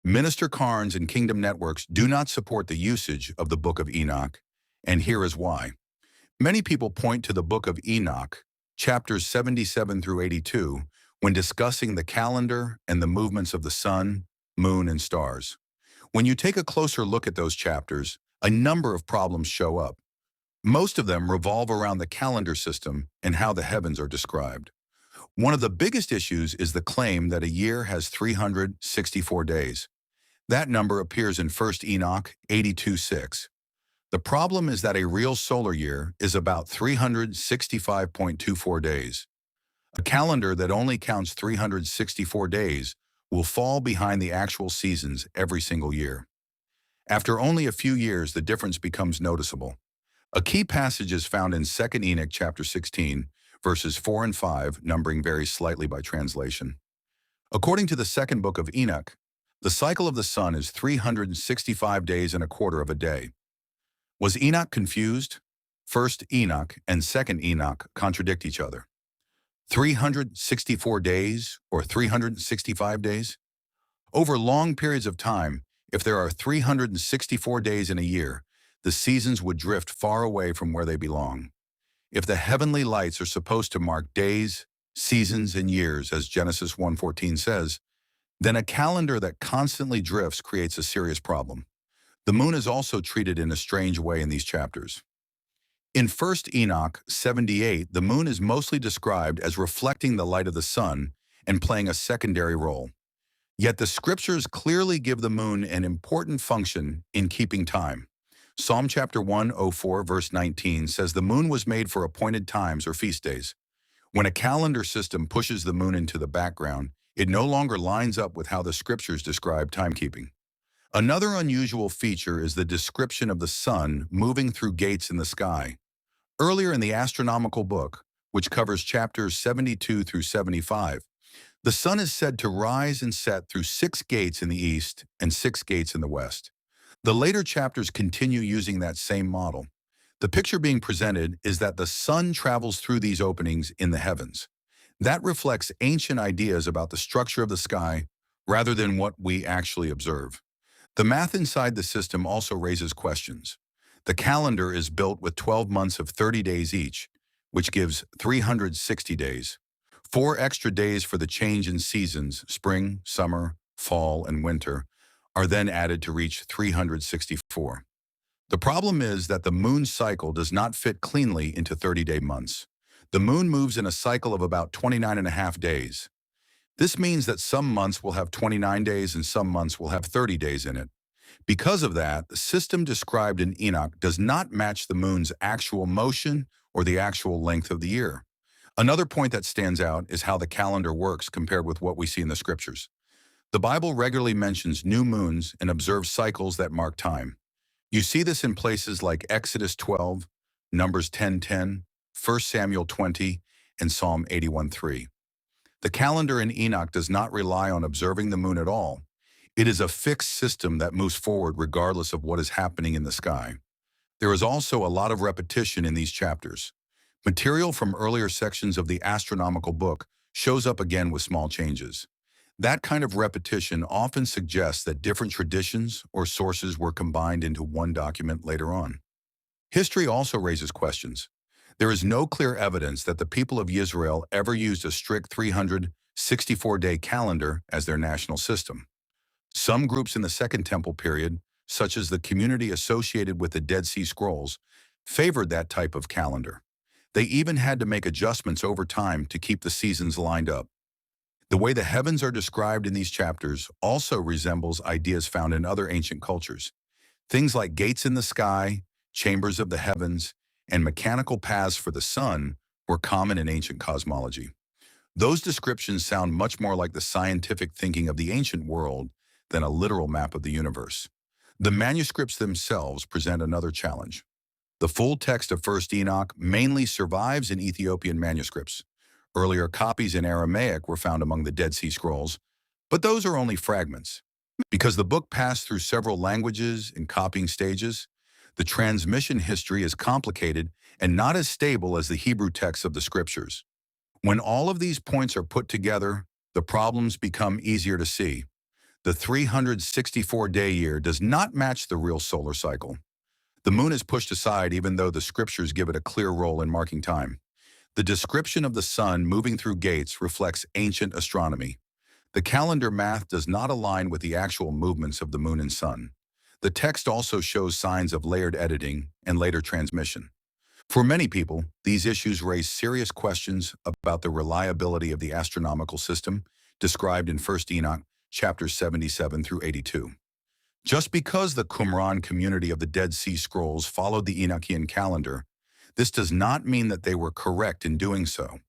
Minister Carnes and Kingdom Networks do not support the usage of the Book of Enoch, and here is why. Many people point to the Book of Enoch, chapters 77 through 82, when discussing the calendar and the movements of the sun, moon, and stars. When you take a closer look at those chapters, a number of problems show up. Most of them revolve around the calendar system and how the heavens are described. One of the biggest issues is the claim that a year has 364 days. That number appears in 1 Enoch 82:6. The problem is that a real solar year is about 365.24 days. A calendar that only counts 364 days will fall behind the actual seasons every single year. After only a few years, the difference becomes noticeable. A key passage is found in 2 Enoch chapter 16, verses 4 and 5, numbering varies slightly by translation. According to the second book of Enoch, the cycle of the sun is 365 days and a quarter of a day. Was Enoch confused? 1 Enoch and 2 Enoch contradict each other. 364 days or 365 days? Over long periods of time, if there are 364 days in a year, the seasons would drift far away from where they belong. If the heavenly lights are supposed to mark days, seasons, and years, as Genesis 1:14 says, then a calendar that constantly drifts creates a serious problem. The moon is also treated in a strange way in these chapters. In 1 Enoch 78, the moon is mostly described as reflecting the light of the sun and playing a secondary role. Yet the scriptures clearly give the moon an important function in keeping time. Psalm chapter 104 verse 19 says the moon was made for appointed times or feast days. When a calendar system pushes the moon into the background, it no longer lines up with how the scriptures describe timekeeping. Another unusual feature is the description of the sun moving through gates in the sky. Earlier in the astronomical book, which covers chapters 72 through 75, the sun is said to rise and set through 6 gates in the east and 6 gates in the west. The later chapters continue using that same model. The picture being presented is that the sun travels through these openings in the heavens. That reflects ancient ideas about the structure of the sky rather than what we actually observe. The math inside the system also raises questions. The calendar is built with 12 months of 30 days each, which gives 360 days. 4 extra days for the change in seasons, spring, summer, fall, and winter, are then added to reach 364. The problem is that the moon cycle does not fit cleanly into 30-day months. The moon moves in a cycle of about 29.5 days. This means that some months will have 29 days and some months will have 30 days in it. Because of that, the system described in Enoch does not match the moon's actual motion or the actual length of the year. Another point that stands out is how the calendar works compared with what we see in the scriptures. The Bible regularly mentions new moons and observes cycles that mark time. You see this in places like Exodus 12, Numbers 10:10, 1 Samuel 20, and Psalm 81:3. The calendar in Enoch does not rely on observing the moon at all. It is a fixed system that moves forward regardless of what is happening in the sky. There is also a lot of repetition in these chapters. Material from earlier sections of the astronomical book shows up again with small changes. That kind of repetition often suggests that different traditions or sources were combined into one document later on. History also raises questions. There is no clear evidence that the people of Israel ever used a strict 364-day calendar as their national system. Some groups in the Second Temple period, such as the community associated with the Dead Sea Scrolls, favored that type of calendar. They even had to make adjustments over time to keep the seasons lined up. The way the heavens are described in these chapters also resembles ideas found in other ancient cultures. Things like gates in the sky, chambers of the heavens, and mechanical paths for the sun were common in ancient cosmology. Those descriptions sound much more like the scientific thinking of the ancient world than a literal map of the universe. The manuscripts themselves present another challenge. The full text of 1 Enoch mainly survives in Ethiopian manuscripts. Earlier copies in Aramaic were found among the Dead Sea Scrolls, but those are only fragments. Because the book passed through several languages and copying stages, the transmission history is complicated and not as stable as the Hebrew texts of the scriptures. When all of these points are put together, the problems become easier to see. The 364-day year does not match the real solar cycle. The moon is pushed aside even though the scriptures give it a clear role in marking time. The description of the sun moving through gates reflects ancient astronomy. The calendar math does not align with the actual movements of the moon and sun. The text also shows signs of layered editing and later transmission. For many people, these issues raise serious questions about the reliability of the astronomical system described in 1 Enoch, chapters 77 through 82. Just because the Qumran community of the Dead Sea Scrolls followed the Enochian calendar, this does not mean that they were correct in doing so.